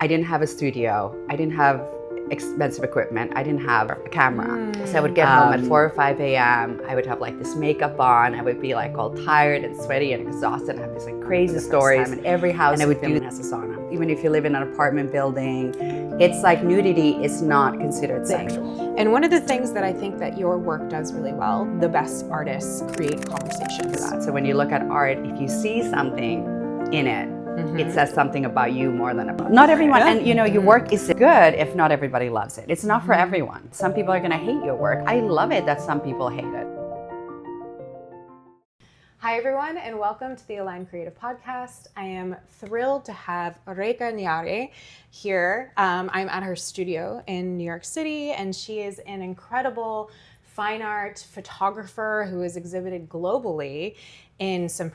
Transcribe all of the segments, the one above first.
I didn't have a studio. I didn't have expensive equipment. I didn't have a camera. So I would get home at 4 or 5 a.m. I would have like this makeup on. I would be like all tired and sweaty and exhausted and have these like crazy stories. And every house and I would do has a sauna. Even if you live in an apartment building, it's like nudity is not considered sexual. And one of the things that I think that your work does really well, the best artists create conversations. So when you look at art, if you see something in it, it says something about you more than about not everyone. And you know, your work is good if not everybody loves it. It's not for everyone. Some people are gonna hate your work. I love it that some people hate it. Hi everyone, and welcome to the Align Creative Podcast. I am thrilled to have Reka Nyari here. I'm at her studio in New York City, and she is an incredible fine art photographer who has exhibited globally in some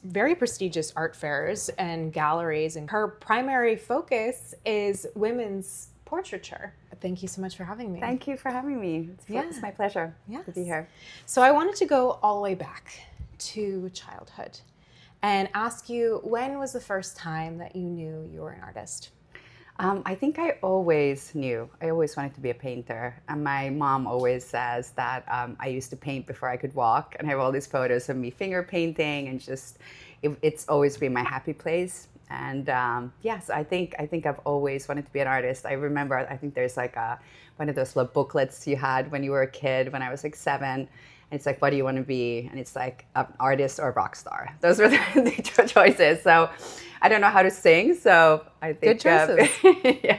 very prestigious art fairs and galleries. And her primary focus is women's portraiture. Thank you so much for having me. Thank you for having me. It's my pleasure to be here. So I wanted to go all the way back to childhood and ask you, when was the first time that you knew you were an artist? I think I always knew. I always wanted to be a painter. And my mom always says that I used to paint before I could walk. And I have all these photos of me finger painting, and just, it's always been my happy place. And yes, I think I've always wanted to be an artist. I remember, I think there's like one of those little booklets you had when you were a kid, when I was like 7. And it's like, what do you want to be? And it's like an artist or a rock star. Those were the choices. So I don't know how to sing, so I think good choices.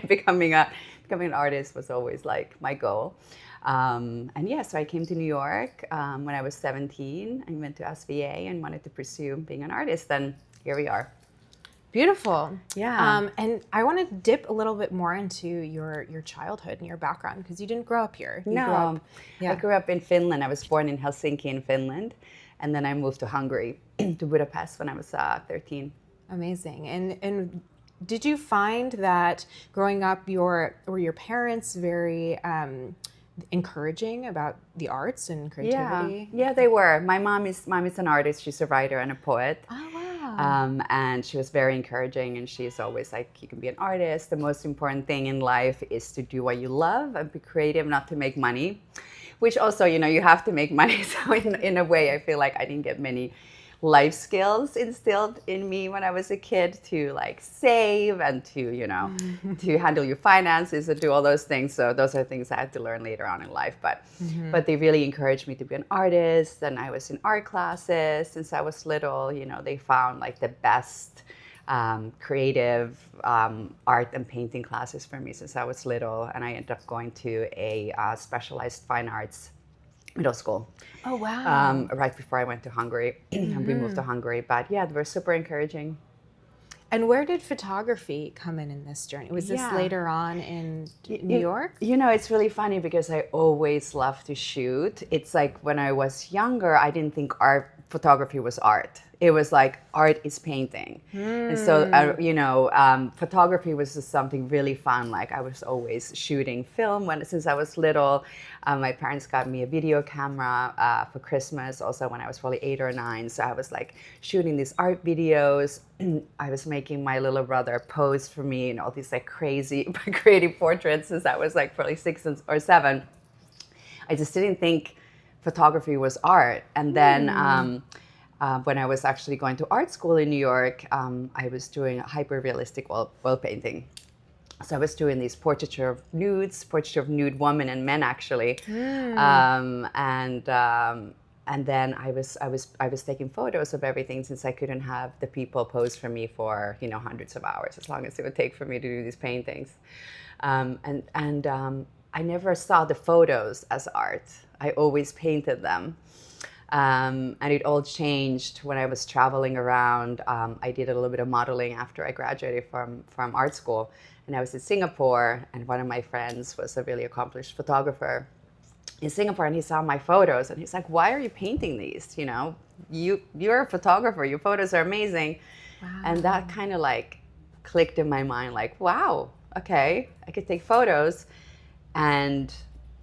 Becoming an artist was always like my goal. And yeah, so I came to New York when I was 17. I went to SVA and wanted to pursue being an artist, and here we are. Beautiful. Yeah. And I want to dip a little bit more into your childhood and your background, because you didn't grow up here. I grew up in Finland. I was born in Helsinki in Finland, and then I moved to Hungary, to Budapest when I was 13. Amazing. And did you find that growing up, were your parents very encouraging about the arts and creativity? Yeah, they were. My mom is an artist. She's a writer and a poet. Oh, wow. And she was very encouraging, and she's always like, you can be an artist. The most important thing in life is to do what you love and be creative, not to make money, which also, you know, you have to make money. So in a way, I feel like I didn't get many life skills instilled in me when I was a kid to like save and to, you know, to handle your finances and do all those things. So those are things I had to learn later on in life. But they really encouraged me to be an artist, and I was in art classes since I was little. You know, they found like the best creative art and painting classes for me since I was little, and I ended up going to a specialized fine arts middle school. Oh, wow. Right before I went to Hungary. And we moved to Hungary. But yeah, they were super encouraging. And where did photography come in this journey? Was this later on in New York? You know, it's really funny because I always loved to shoot. It's like when I was younger, I didn't think photography was art. It was like art is painting. And so, you know, photography was just something really fun. Like I was always shooting film since I was little. My parents got me a video camera for Christmas, also when I was probably 8 or 9. So I was like shooting these art videos. I was making my little brother pose for me and all these like crazy creative portraits since I was like probably 6 or 7. I just didn't think photography was art. And then when I was actually going to art school in New York, I was doing hyper-realistic oil painting. So I was doing these portraiture of nude women and men actually, and then I was taking photos of everything since I couldn't have the people pose for me for, you know, hundreds of hours, as long as it would take for me to do these paintings, I never saw the photos as art. I always painted them. And it all changed when I was traveling around. I did a little bit of modeling after I graduated from art school. And I was in Singapore, and one of my friends was a really accomplished photographer in Singapore, and he saw my photos, and he's like, why are you painting these? You know, you're a photographer, your photos are amazing. Wow. And that kind of like clicked in my mind, like, wow, okay, I could take photos. And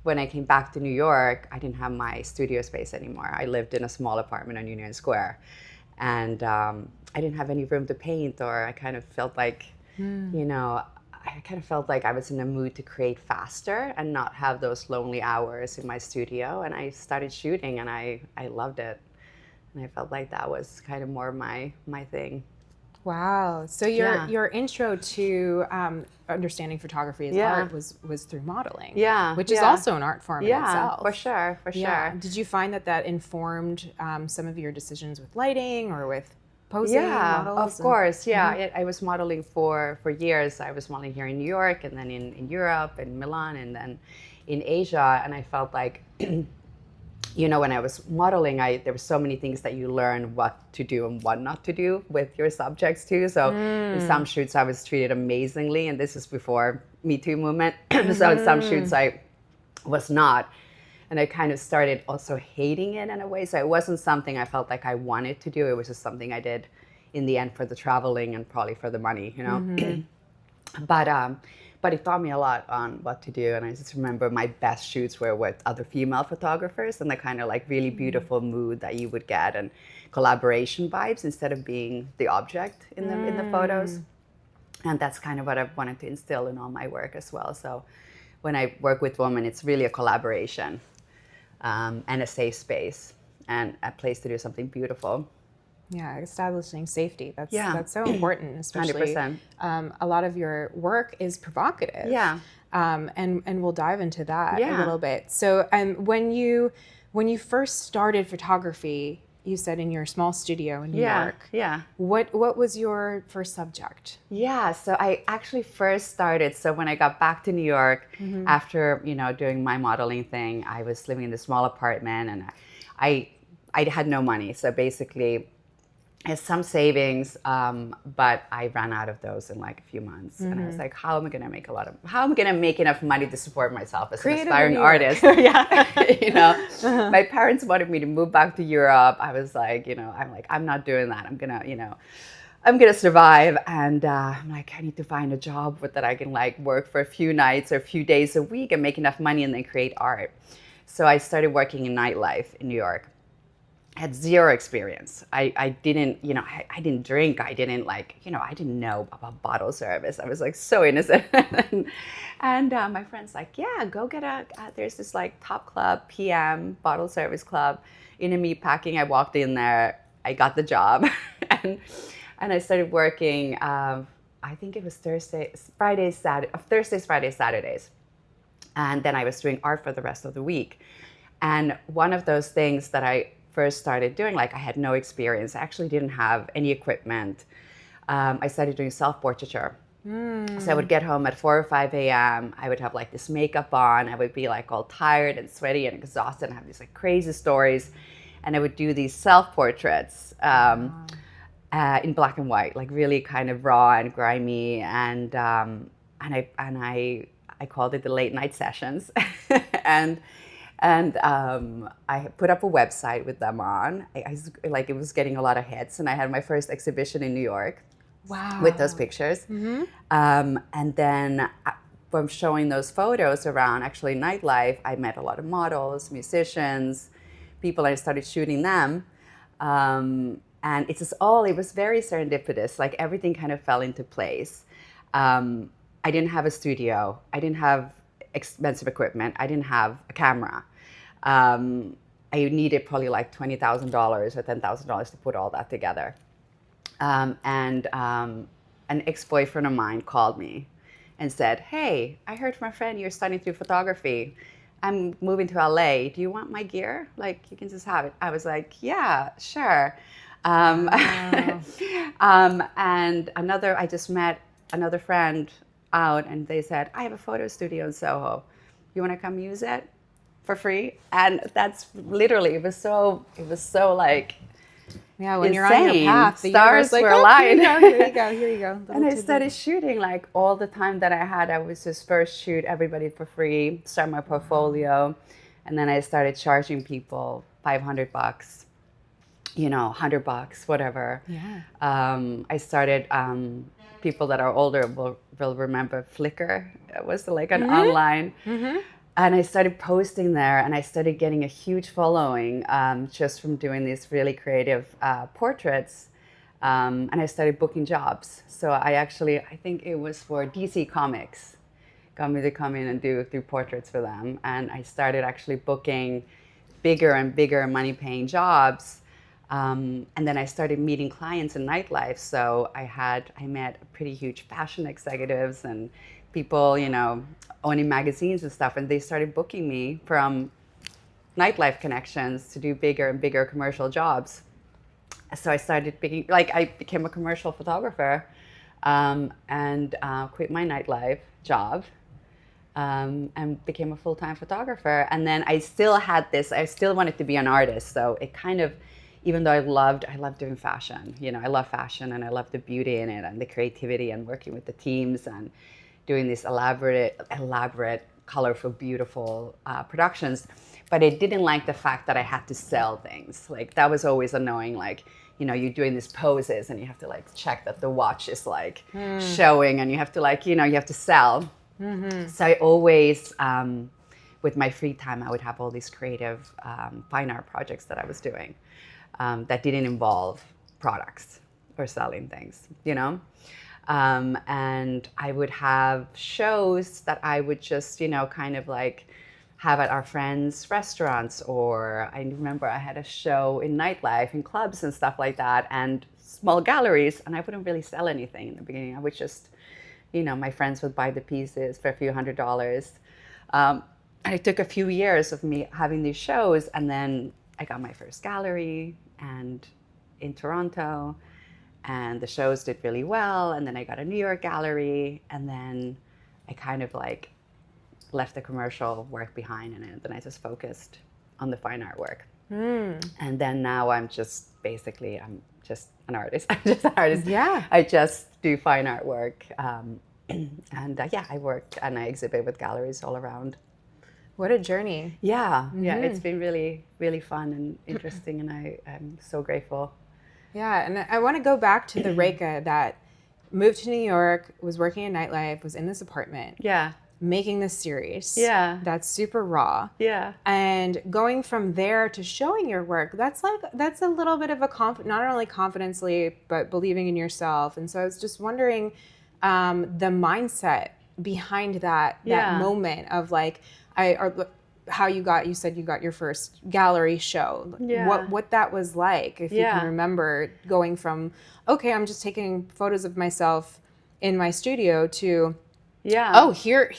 when I came back to New York, I didn't have my studio space anymore. I lived in a small apartment on Union Square, and I didn't have any room to paint, or I kind of felt like, you know, I kind of felt like I was in a mood to create faster and not have those lonely hours in my studio. And I started shooting, and I loved it. And I felt like that was kind of more my thing. Wow. So your intro to understanding photography as art was through modeling. Yeah. Which is also an art form in itself. For sure. Did you find that informed some of your decisions with lighting or with posing models? Of course. Yeah. I was modeling for years. I was modeling here in New York, and then in Europe and Milan, and then in Asia. And I felt like when I was modeling, there were so many things that you learn what to do and what not to do with your subjects too. So in some shoots, I was treated amazingly, and this is before Me Too movement. So in some shoots, I was not. And I kind of started also hating it in a way. So it wasn't something I felt like I wanted to do. It was just something I did in the end for the traveling and probably for the money, But it taught me a lot on what to do. And I just remember my best shoots were with other female photographers, and the kind of like really beautiful mood that you would get, and collaboration vibes instead of being the object in the photos. And that's kind of what I wanted to instill in all my work as well. So when I work with women, it's really a collaboration and a safe space and a place to do something beautiful. Yeah, establishing safety. That's so important, especially 100%. A lot of your work is provocative. Yeah. And we'll dive into that a little bit. So when you first started photography, you said in your small studio in New York. Yeah. What was your first subject? Yeah, so I actually first started, so when I got back to New York after, doing my modeling thing, I was living in a small apartment, and I had no money. So basically I had some savings, but I ran out of those in like a few months. And I was like, how am I going to make enough money to support myself as an aspiring artist? My parents wanted me to move back to Europe. I was like, I'm not doing that. I'm going to survive. And I'm like, I need to find a job that I can like work for a few nights or a few days a week and make enough money and then create art. So I started working in nightlife in New York. I had zero experience. I didn't, I didn't drink. I didn't I didn't know about bottle service. I was like so innocent. and my friend's like, yeah, go get there's this like top club, PM, bottle service club in a meat packing. I walked in there, I got the job and I started working, I think it was Thursdays, Fridays, Saturdays. And then I was doing art for the rest of the week. And one of those things that I first started doing, I had no experience. I actually didn't have any equipment. I started doing self-portraiture. So I would get home at 4 or 5 a.m. I would have like this makeup on. I would be like all tired and sweaty and exhausted and have these like crazy stories. And I would do these self-portraits in black and white, like really kind of raw and grimy. And I called it the late night sessions. And I put up a website with them on. It was getting a lot of hits, and I had my first exhibition in New York. Wow. With those pictures. And then from showing those photos around actually nightlife, I met a lot of models, musicians, people. I started shooting them. And it was very serendipitous. Like everything kind of fell into place. I didn't have a studio. I didn't have expensive equipment. I didn't have a camera. I needed probably like $20,000 or $10,000 to put all that together. And an ex-boyfriend of mine called me and said, hey, I heard from a friend you're studying through photography. I'm moving to LA. Do you want my gear? Like, you can just have it. I was like, yeah, sure. Wow. And I just met another friend out, and they said, I have a photo studio in Soho. You want to come use it for free? And that's literally, it was so like, yeah, when insane. You're on your path, the stars like, were aligned. Here you go. And I started shooting like all the time that I had. I was just first shoot everybody for free, start my portfolio. And then I started charging people $500, $100, whatever. Yeah. I started, people that are older will remember Flickr. It was like an online. And I started posting there, and I started getting a huge following just from doing these really creative portraits. And I started booking jobs. So I think it was for DC Comics, got me to come in and do portraits for them. And I started actually booking bigger and bigger money-paying jobs. And then I started meeting clients in nightlife. So I met pretty huge fashion executives and people, owning magazines and stuff. And they started booking me from nightlife connections to do bigger and bigger commercial jobs. So I became a commercial photographer, and quit my nightlife job, and became a full-time photographer. And then I still wanted to be an artist. So it kind of, even though I loved doing fashion, I love fashion and I love the beauty in it and the creativity and working with the teams and doing these elaborate, colorful, beautiful productions. But I didn't like the fact that I had to sell things. Like that was always annoying. Like, you're doing these poses and you have to check that the watch is showing, and you have to you have to sell. Mm-hmm. So I always, with my free time, I would have all these creative fine art projects that I was doing that didn't involve products or selling things, and I would have shows that I would just, kind of have at our friends' restaurants, or I remember I had a show in nightlife, in clubs and stuff like that, and small galleries, and I wouldn't really sell anything in the beginning. I would just, my friends would buy the pieces for a few $100s. And it took a few years of me having these shows, and then I got my first gallery and in Toronto, and the shows did really well, and then I got a New York gallery, and then I kind of left the commercial work behind, and then I just focused on the fine art work. And then now I'm just an artist. I'm just an artist. Yeah. I just do fine art work. I work and I exhibit with galleries all around. What a journey. Yeah. Mm-hmm. Yeah, it's been really, really fun and interesting, and I'm so grateful. Yeah, and I want to go back to the Reka that moved to New York, was working in nightlife, was in this apartment. Yeah. Making this series. Yeah. That's super raw. Yeah. And going from there to showing your work, that's a little bit of a not only confidence leap, but believing in yourself. And so I was just wondering the mindset behind that moment of how you said you got your first gallery show. Yeah. What that was like, if you can remember going from, okay, I'm just taking photos of myself in my studio to, oh, here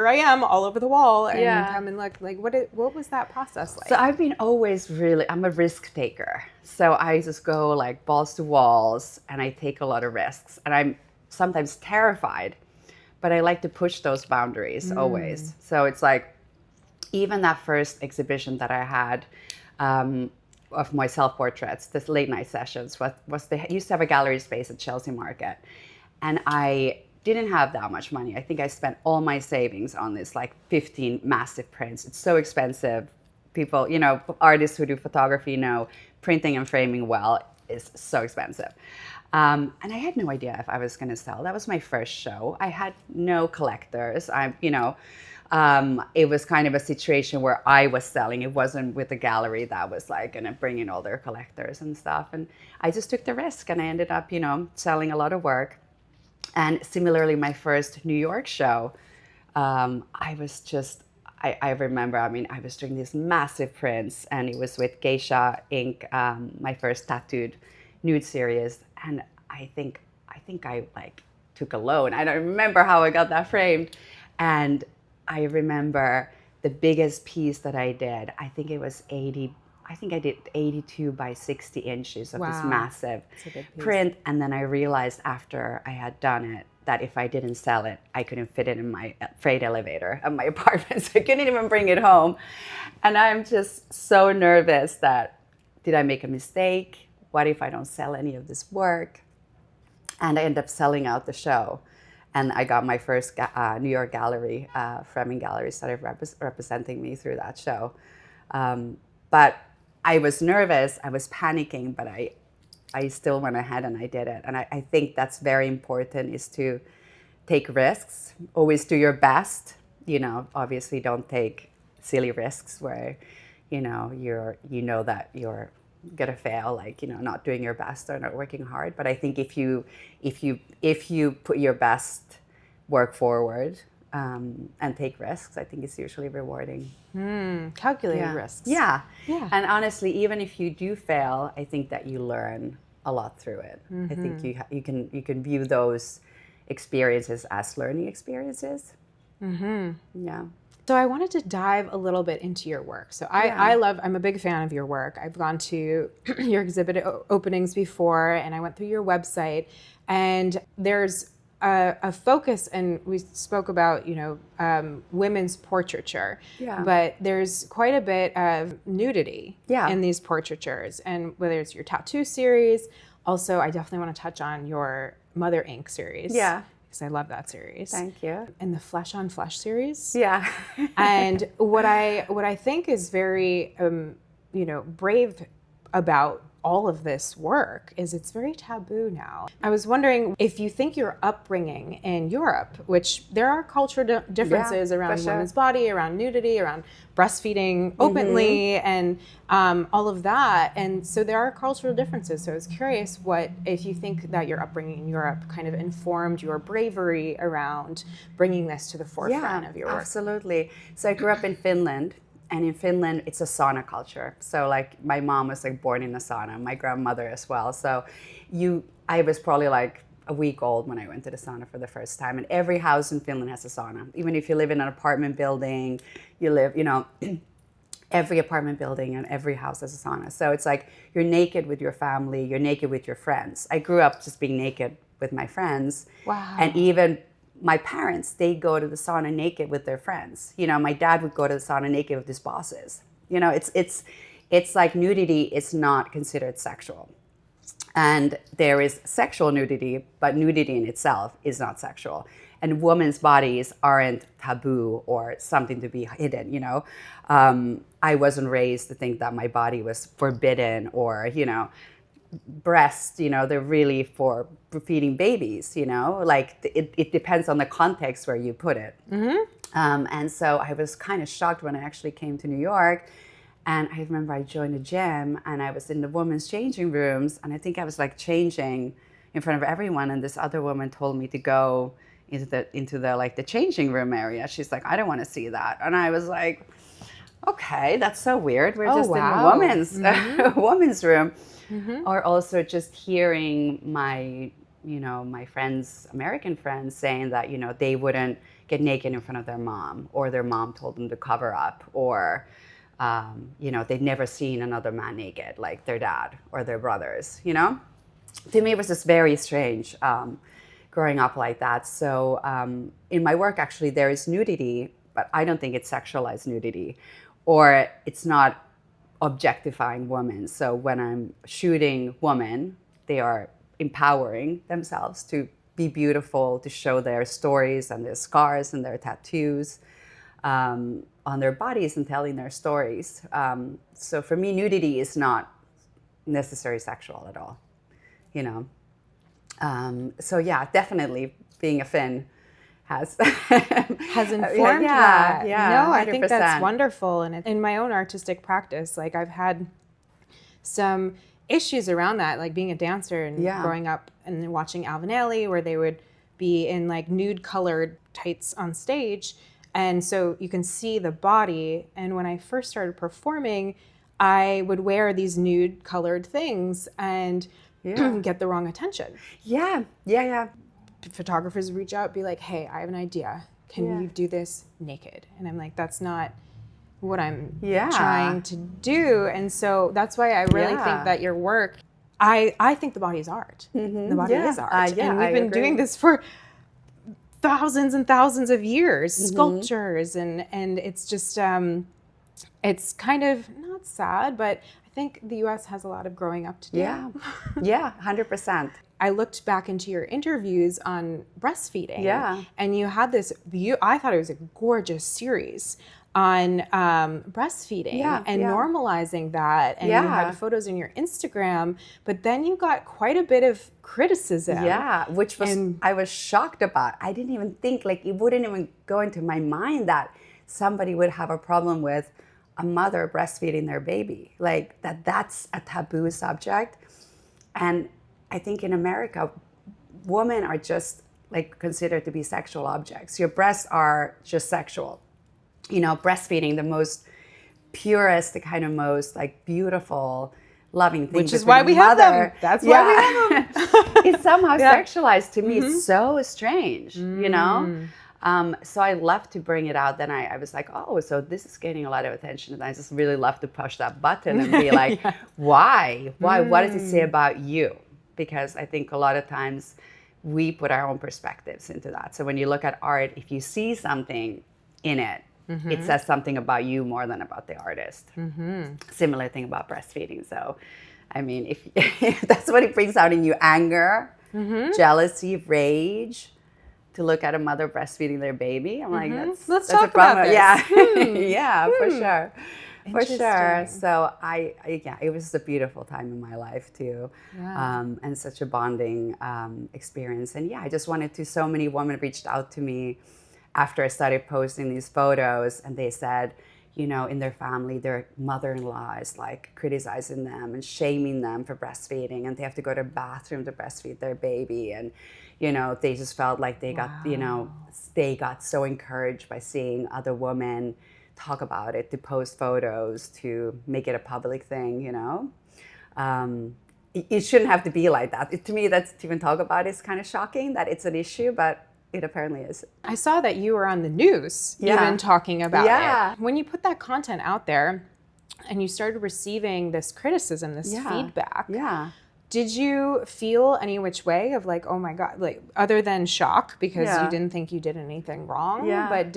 I am all over the wall, and come and look. What was that process like? So I've been always I'm a risk taker. So I just go balls to walls, and I take a lot of risks, and I'm sometimes terrified, but I like to push those boundaries always. So it's even that first exhibition that I had of my self-portraits, this late night sessions, they used to have a gallery space at Chelsea Market, and I didn't have that much money. I think I spent all my savings on this 15 massive prints. It's so expensive. People, artists who do photography know printing and framing well is so expensive. And I had no idea if I was going to sell. That was my first show. I had no collectors. It was kind of a situation where I was selling. It wasn't with a gallery that was going to bring in all their collectors and stuff. And I just took the risk, and I ended up, selling a lot of work. And similarly, my first New York show, I remember, I was doing these massive prints, and it was with Geisha Inc., my first tattooed nude series. And I think I took a loan. I don't remember how I got that framed. And I remember the biggest piece that I did, I think I did 82 by 60 inches of this massive print. And then I realized after I had done it that if I didn't sell it, I couldn't fit it in my freight elevator of my apartment. So I couldn't even bring it home. And I'm just so nervous that, did I make a mistake? What if I don't sell any of this work? And I ended up selling out the show. And I got my first New York gallery, Framing Gallery, started representing me through that show. But I was nervous, I was panicking, but I still went ahead and I did it. And I think that's very important, is to take risks, always do your best. Obviously don't take silly risks where, that you're gonna fail, like, you know, not doing your best or not working hard. But I think if you put your best work forward, and take risks, I think it's usually rewarding. Calculated risks. Yeah. Yeah. And honestly, even if you do fail, I think that you learn a lot through it. I think you can view those experiences as learning experiences. Yeah. So I wanted to dive a little bit into your work. So I'm a big fan of your work. I've gone to your exhibit openings before, and I went through your website, and there's a focus, and we spoke about, you know, women's portraiture, but there's quite a bit of nudity in these portraitures, and whether it's your tattoo series, also I definitely want to touch on your Mother Ink series. Yeah. Because I love that series. Thank you. And the Flesh on Flesh series. Yeah. And what I think is very, you know, brave about all of this work is it's very taboo now. I was wondering if you think your upbringing in Europe, which there are cultural differences around women's body, around nudity, around breastfeeding openly, and all of that. And so there are cultural differences. So I was curious if you think that your upbringing in Europe kind of informed your bravery around bringing this to the forefront of your work. Absolutely. So I grew up in Finland. And in Finland, it's a sauna culture. So like my mom was like born in a sauna, my grandmother as well. So I was probably like a week old when I went to the sauna for the first time. And every house in Finland has a sauna. Even if you live in an apartment building, every apartment building and every house has a sauna. So it's like you're naked with your family, you're naked with your friends. I grew up just being naked with my friends. Wow. And even my parents, they go to the sauna naked with their friends. You know, my dad would go to the sauna naked with his bosses. You know, it's like nudity is not considered sexual. And there is sexual nudity, but nudity in itself is not sexual. And women's bodies aren't taboo or something to be hidden, you know. I wasn't raised to think that my body was forbidden or, you know, breasts, you know, they're really for feeding babies, you know, like it depends on the context where you put it. And so I was kind of shocked when I actually came to New York, and I remember I joined a gym and I was in the women's changing rooms, and I think I was like changing in front of everyone, and this other woman told me to go into the like the changing room area. She's like, I don't want to see that. And I was like, okay, that's so weird. We're just in a women's room. Or also just hearing my friends, American friends, saying that, you know, they wouldn't get naked in front of their mom, or their mom told them to cover up, or, you know, they'd never seen another man naked, like their dad or their brothers, you know? To me, it was just very strange growing up like that. So in my work, actually, there is nudity, but I don't think it's sexualized nudity, or it's not objectifying women. So when I'm shooting women, they are empowering themselves to be beautiful, to show their stories and their scars and their tattoos on their bodies and telling their stories. So for me, nudity is not necessarily sexual at all, you know. So yeah, definitely being a Finn has informed that. No, 100%. I think that's wonderful. And in my own artistic practice, like I've had some issues around that, like being a dancer and growing up and then watching Alvin Ailey, where they would be in like nude colored tights on stage. And so you can see the body. And when I first started performing, I would wear these nude colored things and get the wrong attention. Yeah. Photographers reach out, be like, hey, I have an idea. Can you do this naked? And I'm like, that's not what I'm trying to do. And so that's why I really think that your work, I think the body is art. The body is art. And we've been doing this for thousands and thousands of years, sculptures, and it's just, it's kind of not sad, but I think the US has a lot of growing up to do. Yeah, 100%. I looked back into your interviews on breastfeeding, and you had this I thought it was a gorgeous series on breastfeeding and normalizing that, and you had photos in your Instagram, but then you got quite a bit of criticism. Which was I was shocked about. I didn't even think, like, it wouldn't even go into my mind that somebody would have a problem with, a mother breastfeeding their baby, like that's a taboo subject. And I think in America, women are just like considered to be sexual objects. Your breasts are just sexual. You know, breastfeeding, the most purest, the kind of most like beautiful, loving thing. Which is why we have them. That's why we have them. It's somehow sexualized to me. It's so strange, you know? So I love to bring it out. Then I was like, oh, so this is getting a lot of attention. And I just really love to push that button and be like, why? What does it say about you? Because I think a lot of times we put our own perspectives into that. So when you look at art, if you see something in it, it says something about you more than about the artist. Similar thing about breastfeeding. So, I mean, if that's what it brings out in you, anger, jealousy, rage, to look at a mother breastfeeding their baby, I'm like, let's that's talk a problem. about this. Yeah, yeah, for sure. For sure. Interesting. So it was a beautiful time in my life too, and such a bonding experience. And yeah, I just wanted to. So many women reached out to me after I started posting these photos, and they said, you know, in their family, their mother-in-law is like criticizing them and shaming them for breastfeeding, and they have to go to the bathroom to breastfeed their baby, and you know, they just felt like they got, you know, they got so encouraged by seeing other women talk about it, to post photos, to make it a public thing, you know. It shouldn't have to be like that. To me, that's to even talk about it is kind of shocking that it's an issue, but it apparently is. I saw that you were on the news even talking about it. When you put that content out there and you started receiving this criticism, this feedback, did you feel any which way of like, oh my God, like other than shock because you didn't think you did anything wrong, but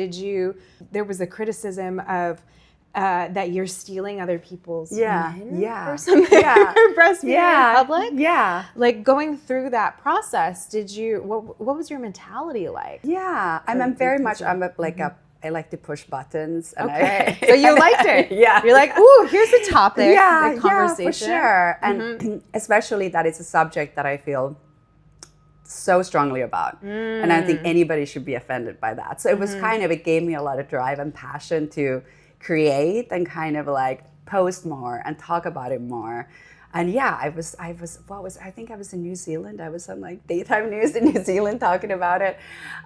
there was a criticism of that you're stealing other people's men or something for breastfeeding in public? Yeah. Like going through that process, what was your mentality like? Yeah, I'm very much, I like to push buttons. And so you liked it. You're like, ooh, here's a topic, a conversation. Yeah, for sure. And especially that it's a subject that I feel so strongly about. And I think anybody should be offended by that. So it was it gave me a lot of drive and passion to create and kind of like post more and talk about it more. And yeah, I think I was in New Zealand. I was on like daytime news in New Zealand talking about it.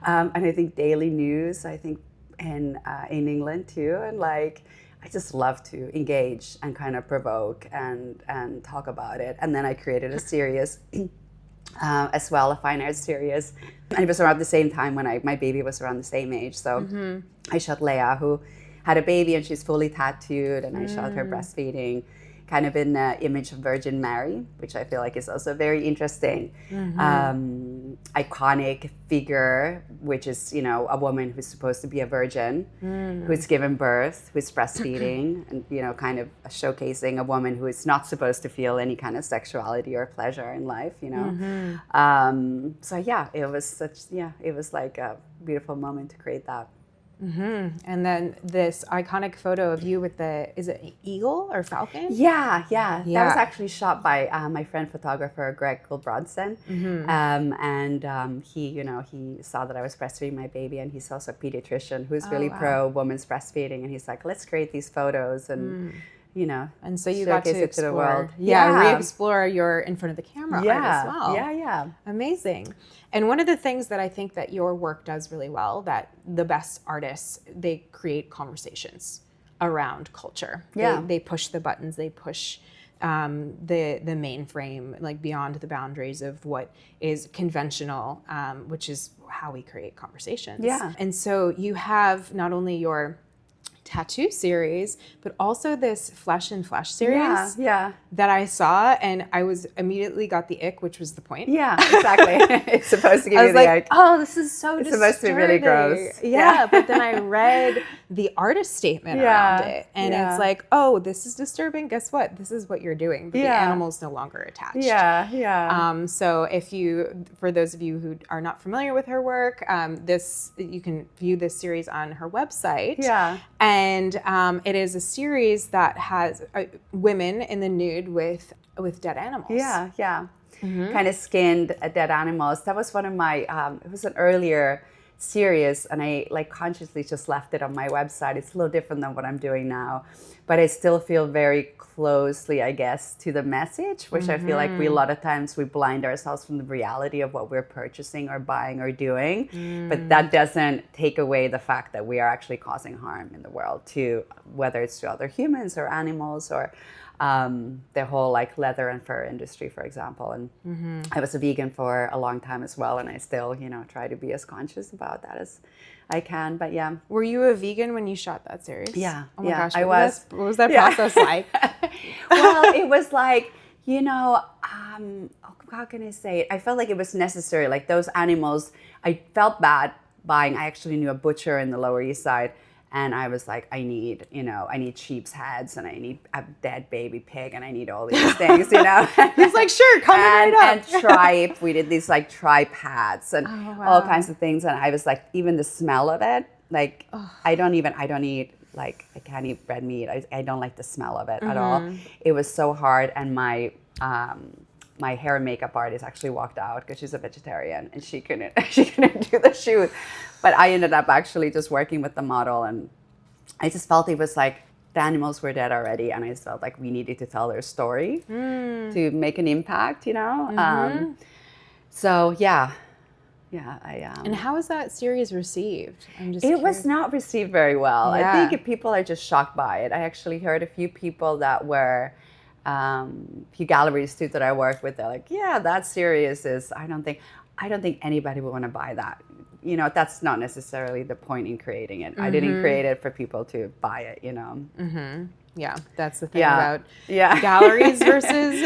And I think daily news, I think in England too. And like, I just love to engage and kind of provoke and talk about it. And then I created a series as well, a fine arts series. And it was around the same time when my baby was around the same age. So I shot Leia, who had a baby and she's fully tattooed, and I shot her breastfeeding, kind of in the image of Virgin Mary, which I feel like is also very interesting. Iconic figure, which is, you know, a woman who's supposed to be a virgin, who's given birth, who's breastfeeding, and, you know, kind of showcasing a woman who is not supposed to feel any kind of sexuality or pleasure in life, you know. So yeah, it was like a beautiful moment to create that. And then this iconic photo of you with is it eagle or falcon? Yeah. That was actually shot by my friend photographer, Greg Gulbrodson. And he saw that I was breastfeeding my baby, and he's also a pediatrician who's really pro women's breastfeeding. And he's like, let's create these photos and, you know, and so you got to explore, it to the world. Re-explore your in front of the camera art as well. Yeah. Amazing. And one of the things that I think that your work does really well, that the best artists, they create conversations around culture. They push the buttons, they push the mainframe, like beyond the boundaries of what is conventional, which is how we create conversations. And so you have not only your tattoo series, but also this Flesh and Flesh series that I saw, and I was immediately got the ick, which was the point. Yeah, exactly. It's supposed to give you the ick. Oh, this is so it's disturbing. Supposed to be really gross. But then I read the artist statement around it, and it's like, oh, this is disturbing. Guess what? This is what you're doing, but the animal's no longer attached. So for those of you who are not familiar with her work, you can view this series on her website. And it is a series that has women in the nude with dead animals. Kind of skinned dead animals. That was one of my, it was an earlier serious, and I like consciously just left it on my website. It's a little different than what I'm doing now, but I still feel very closely, I guess, to the message, which I feel like a lot of times we blind ourselves from the reality of what we're purchasing or buying or doing. But that doesn't take away the fact that we are actually causing harm in the world, to whether it's to other humans or animals, or the whole like leather and fur industry, for example. And I was a vegan for a long time as well, and I still, try to be as conscious about that as I can. But yeah. Were you a vegan when you shot that series? Yeah. Oh my yeah, gosh. I was. What was that process like? Well, it was like, how can I say it? I felt like it was necessary. Like those animals, I felt bad buying. I actually knew a butcher in the Lower East Side. And I was like, I need sheep's heads, and I need a dead baby pig, and I need all these things, He's like, sure, coming right up. And tripe, we did these like tripe hats and all kinds of things. And I was like, even the smell of it, like, I can't eat red meat. I don't like the smell of it at all. It was so hard. And my hair and makeup artist actually walked out because she's a vegetarian, and she couldn't do the shoot. But I ended up actually just working with the model, and I just felt it was like the animals were dead already, and I just felt like we needed to tell their story to make an impact, So yeah, And how was that series received? It was not received very well. Yeah. I think people are just shocked by it. I actually heard a few people that were few galleries too that I work with. They're like, yeah, that series is. I don't think anybody would want to buy that. That's not necessarily the point in creating it. I didn't create it for people to buy it. Yeah, that's the thing about Yeah. galleries versus,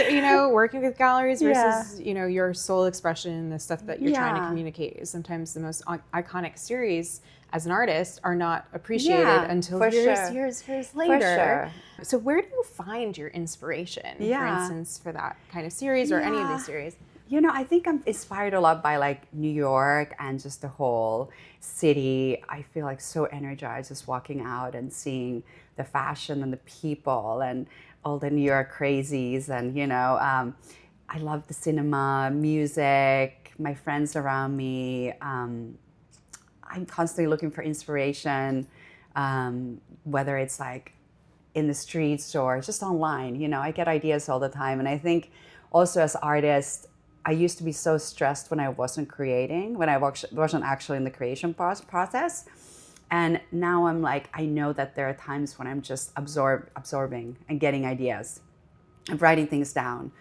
working with galleries versus, your soul expression and the stuff that you're trying to communicate. Is sometimes the most iconic series as an artist are not appreciated until years later. So where do you find your inspiration, for instance, for that kind of series or any of these series? I think I'm inspired a lot by like New York and just the whole city. I feel like so energized just walking out and seeing the fashion and the people and all the New York crazies. And, I love the cinema, music, my friends around me. I'm constantly looking for inspiration, whether it's like in the streets or just online. I get ideas all the time. And I think also as artists, I used to be so stressed when I wasn't creating, when I wasn't actually in the creation process. And now I'm like, I know that there are times when I'm just absorbing and getting ideas and writing things down.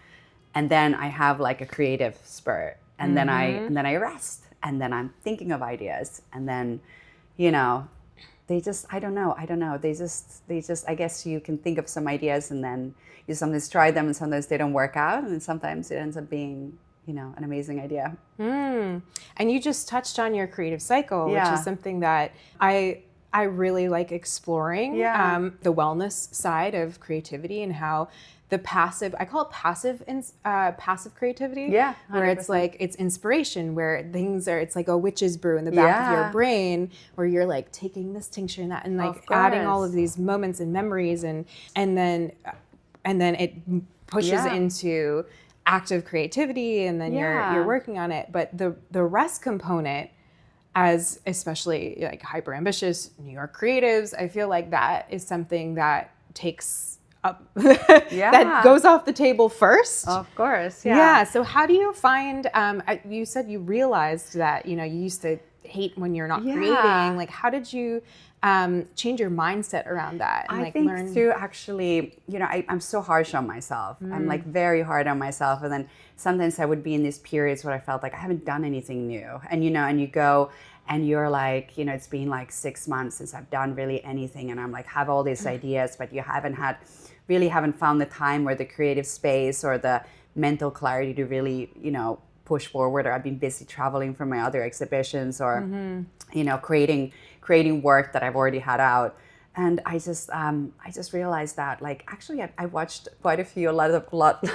And then I have like a creative spurt, and then I rest, and then I'm thinking of ideas. And then, they just, I don't know. They just, I guess you can think of some ideas, and then you sometimes try them, and sometimes they don't work out. And sometimes it ends up being, an amazing idea. And you just touched on your creative cycle, which is something that I really like exploring, the wellness side of creativity and how the passive, I call it passive creativity, 100%. Where it's like, it's inspiration, where it's like a witch's brew in the back of your brain, where you're like taking this tincture and that, and like adding all of these moments and memories, and then it pushes into active creativity, and then you're working on it. But the rest component, as especially like hyper ambitious New York creatives, I feel like that is something that takes up that goes off the table first. Of course. So how do you find you said you realized that you used to hate when you're not creating. Like, how did you change your mindset around that? And, I think through actually, I'm so harsh on myself. I'm like very hard on myself. And then sometimes I would be in these periods where I felt like I haven't done anything new. And, and you go and you're like, it's been like 6 months since I've done really anything. And I'm like, have all these ideas, but you haven't found the time or the creative space or the mental clarity to really, push forward. Or I've been busy traveling for my other exhibitions, or, creating work that I've already had out. And I just realized that, like, actually I watched quite a lot of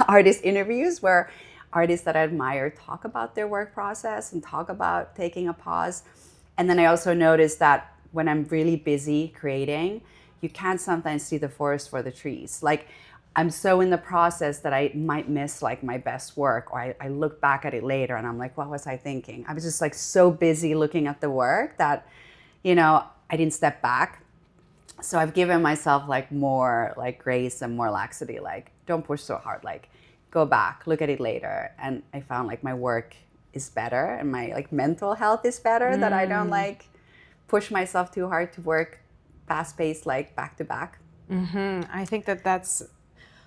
artist interviews where artists that I admire talk about their work process and talk about taking a pause. And then I also noticed that when I'm really busy creating, you can't sometimes see the forest for the trees. Like, I'm so in the process that I might miss like my best work, or I look back at it later and I'm like, what was I thinking? I was just like so busy looking at the work that, I didn't step back. So I've given myself like more like grace and more laxity, like don't push so hard, like go back, look at it later. And I found like my work is better and my like mental health is better, that I don't like push myself too hard to work fast paced, like back to back. I think that's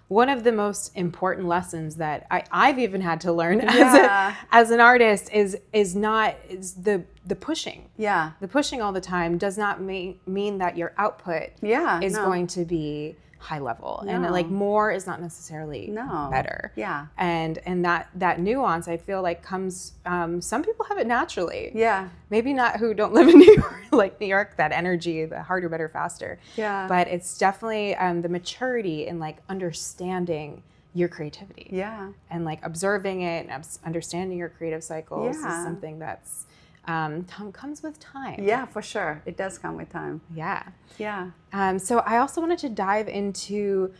one of the most important lessons that I've even had to learn as an artist is the pushing. Yeah. The pushing all the time does not mean that your output is going to be high level. And like more is not necessarily better. Yeah. And that nuance, I feel like comes, some people have it naturally. Yeah. Maybe not who don't live in New York, like New York, that energy, the harder, better, faster. Yeah. But it's definitely the maturity in like understanding your creativity. Yeah. And like observing it and understanding your creative cycles is something that's comes with time. Yeah, for sure. It does come with time. Yeah. Yeah. So I also wanted to dive into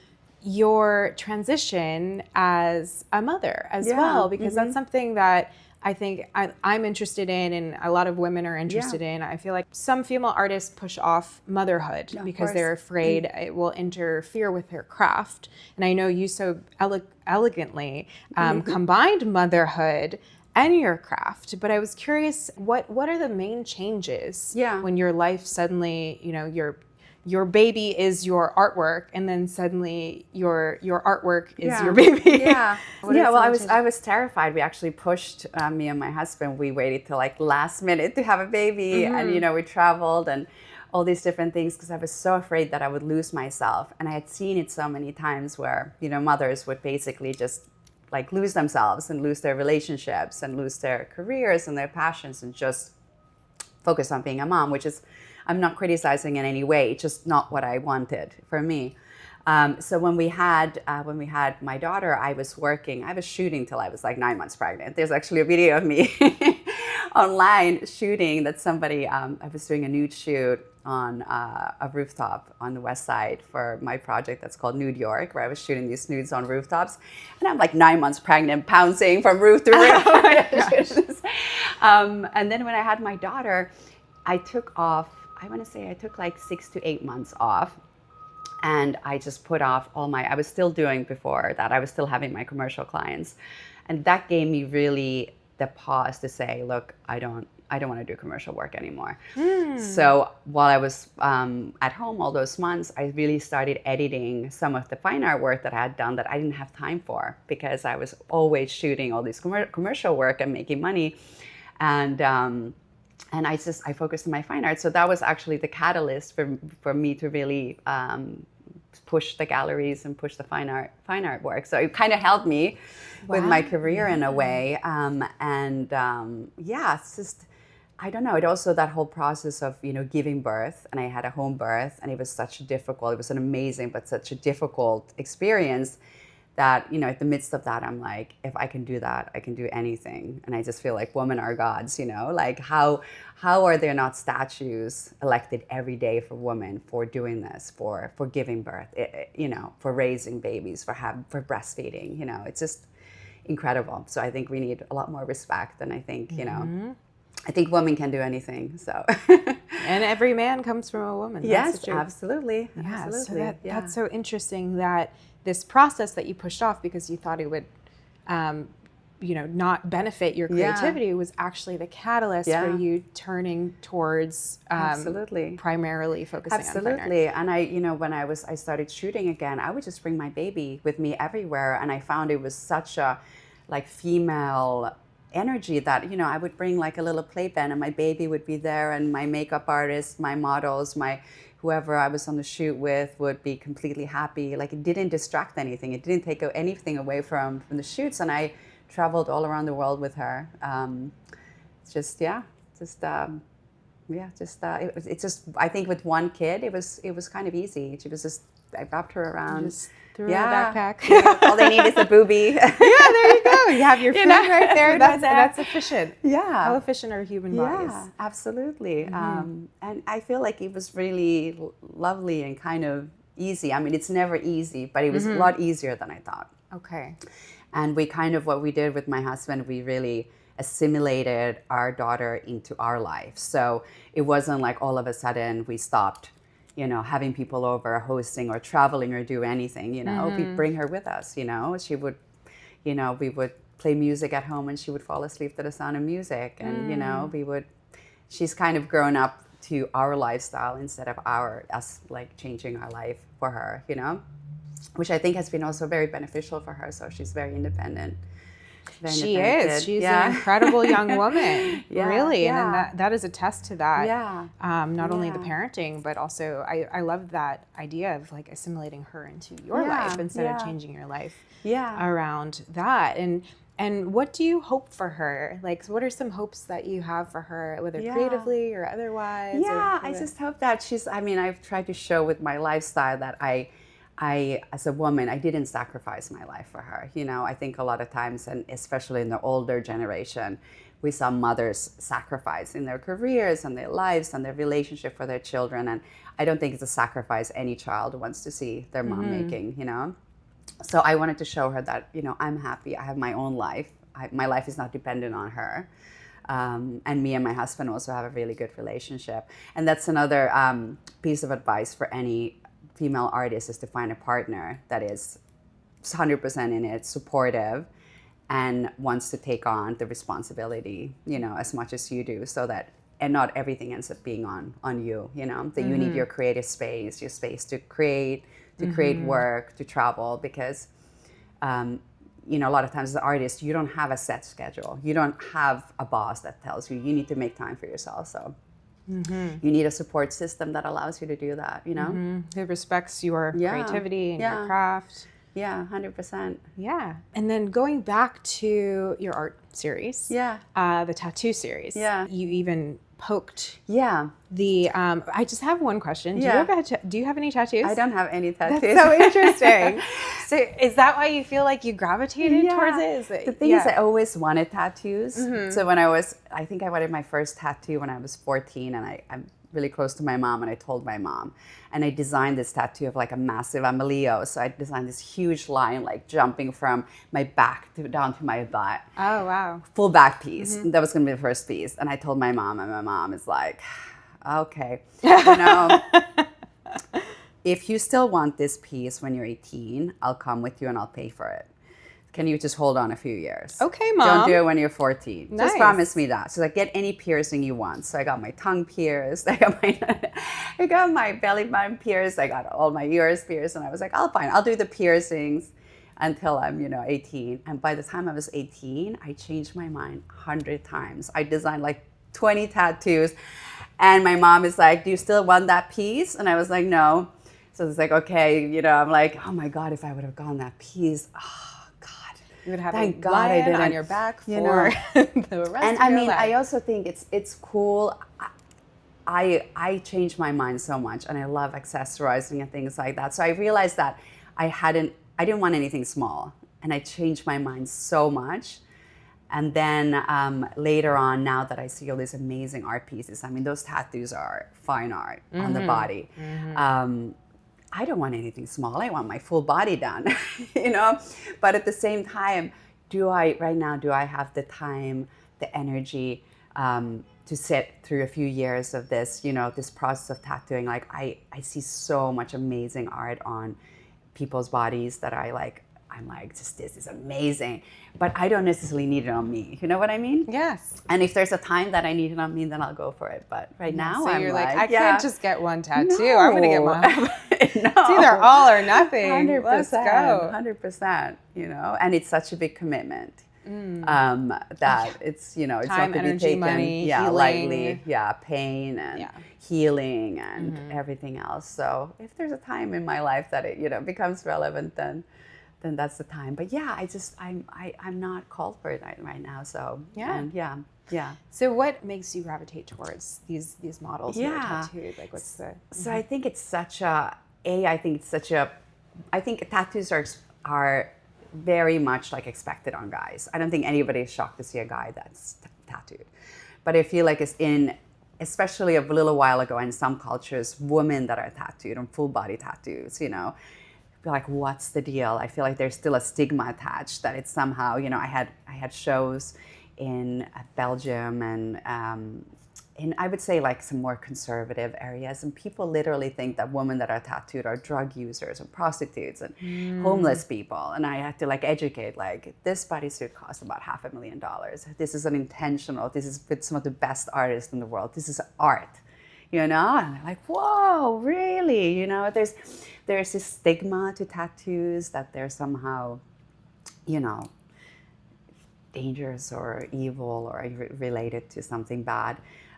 your transition as a mother as well, because that's something that I think I'm interested in, and a lot of women are interested in. I feel like some female artists push off motherhood because they're afraid it will interfere with their craft. And I know you so elegantly combined motherhood and your craft, but I was curious, what are the main changes when your life suddenly, your baby is your artwork, and then suddenly your artwork is your baby? Well, I was terrified. We actually pushed, me and my husband, we waited till like last minute to have a baby, and we traveled and all these different things because I was so afraid that I would lose myself. And I had seen it so many times where mothers would basically just like lose themselves and lose their relationships and lose their careers and their passions and just focus on being a mom, which is, I'm not criticizing in any way, it's just not what I wanted for me. So when we had my daughter, I was shooting till I was like 9 months pregnant. There's actually a video of me online shooting that somebody, I was doing a nude shoot on a rooftop on the west side for my project that's called Nude York, where I was shooting these nudes on rooftops. And I'm like 9 months pregnant, pouncing from roof to roof. Oh my gosh. And then when I had my daughter, I took off, I want to say I took like 6 to 8 months off. And I just put off I was still doing before that, I was still having my commercial clients. And that gave me really the pause to say, look, I don't want to do commercial work anymore. So while I was at home all those months, I really started editing some of the fine art work that I had done that I didn't have time for because I was always shooting all this commercial work and making money. And I focused on my fine art. So that was actually the catalyst for me to really push the galleries and push the fine art work. So it kind of helped me with my career in a way. It's just, I don't know. It also, that whole process of, giving birth, and I had a home birth, and it was it was an amazing, but such a difficult experience that, at the midst of that, I'm like, if I can do that, I can do anything. And I just feel like women are gods, like how are there not statues elected every day for women for doing this, for giving birth, for raising babies, for breastfeeding, it's just incredible. So I think we need a lot more respect, and I think, I think women can do anything. So, and every man comes from a woman. Yes, absolutely. Yeah, absolutely. So that's so interesting that this process that you pushed off because you thought it would, not benefit your creativity was actually the catalyst for you turning towards primarily focusing on fine art. And when I started shooting again, I would just bring my baby with me everywhere, and I found it was such a like female energy that I would bring like a little playpen, and my baby would be there, and my makeup artist, my models, whoever I was on the shoot with would be completely happy. Like, it didn't distract anything. It didn't take anything away from the shoots. And I traveled all around the world with her. It's just I think with one kid, it was kind of easy. She was just, I wrapped her around. Just threw in a backpack. All they need is a boobie. There you go. You have your food right there. That's efficient. Yeah. How efficient are human bodies? Yeah, absolutely. And I feel like it was really lovely and kind of easy. I mean, it's never easy, but it was a lot easier than I thought. Okay. And we kind of, what we did with my husband, we really assimilated our daughter into our life. So it wasn't like all of a sudden we stopped, having people over, hosting or traveling or do anything, we bring her with us, she would, we would play music at home and she would fall asleep to the sound of music. And, she's kind of grown up to our lifestyle instead of us like changing our life for her, which I think has been also very beneficial for her. So she's very independent. She is. She's an incredible young woman, really. Yeah. And then that is a test to that. Yeah. Not only the parenting, but also I love that idea of like assimilating her into your life instead of changing your life around that. And what do you hope for her? Like, what are some hopes that you have for her, whether creatively or otherwise? Yeah, I just hope that I've tried to show with my lifestyle that I, as a woman, I didn't sacrifice my life for her. I think a lot of times, and especially in the older generation, we saw mothers sacrificing their careers and their lives and their relationship for their children. And I don't think it's a sacrifice any child wants to see their mom making, So I wanted to show her that, I'm happy. I have my own life. My life is not dependent on her. And me and my husband also have a really good relationship. And that's another piece of advice for any female artist, is to find a partner that is 100% in it, supportive, and wants to take on the responsibility, as much as you do, so that, and not everything ends up being on you, that you need your creative space, your space to create work, to travel, because, a lot of times as an artist, you don't have a set schedule. You don't have a boss that tells you need to make time for yourself. So you need a support system that allows you to do that, Who respects your creativity and your craft. Yeah, 100%. Yeah. And then going back to your art series, the tattoo series, you even poked the, I just have one question. Do you have any tattoos? I don't have any tattoos. That's so interesting. So is that why you feel like you gravitated towards it? The thing is, I always wanted tattoos. So when I think I wanted my first tattoo when I was 14, and I'm really close to my mom, and I told my mom, and I designed this tattoo of like a massive, I'm a Leo, so I designed this huge line like jumping from my back down to my butt. Oh, wow. Full back piece. That was going to be the first piece. And I told my mom, and my mom is like, okay, if you still want this piece when you're 18, I'll come with you and I'll pay for it. Can you just hold on a few years? Okay, Mom. Don't do it when you're 14. Nice. Just promise me that. So like, get any piercing you want. So I got my tongue pierced. I got my belly button pierced. I got all my ears pierced. And I was like, I'll do the piercings until I'm, 18. And by the time I was 18, I changed my mind 100 times. I designed like 20 tattoos. And my mom is like, do you still want that piece? And I was like, no. So it's like, okay, I'm like, oh my God, if I would have gotten that piece, you would have thank a God lion I didn't, on your back for the rest of your life. I also think it's cool. I changed my mind so much, and I love accessorizing and things like that. So I realized that I didn't want anything small, and I changed my mind so much. And then later on, now that I see all these amazing art pieces, I mean, those tattoos are fine art on the body. I don't want anything small. I want my full body done, But at the same time, do I have the time, the energy to sit through a few years of this, this process of tattooing? Like I see so much amazing art on people's bodies that I'm like, this is amazing. But I don't necessarily need it on me. You know what I mean? Yes. And if there's a time that I need it on me, then I'll go for it. But right now, so I'm you're like, I can't just get one tattoo. No. I'm going to get one. No. It's either all or nothing. 100%. Let's go. 100%, and it's such a big commitment. That it's, it's time, not to energy, be taken money, lightly. healing. Pain and healing and everything else. So if there's a time in my life that it, becomes relevant, then that's the time. But I'm not called for it right now. So So what makes you gravitate towards these models who are tattooed? Like what's the? So I think it's I think tattoos are very much like expected on guys. I don't think anybody is shocked to see a guy that's tattooed, but I feel like it's in especially a little while ago in some cultures, women that are tattooed and full body tattoos, you know, be like, what's the deal? I feel like there's still a stigma attached that it's somehow, you know, I had shows in Belgium and in, I would say, like some more conservative areas, and people literally think that women that are tattooed are drug users and prostitutes and homeless people. And I had to like educate, like, this bodysuit costs about $500,000. This is an intentional. This is with some of the best artists in the world. This is art, you know. And they're like, whoa, really? You know, there's this stigma to tattoos that they're somehow, you know, dangerous or evil or related to something bad.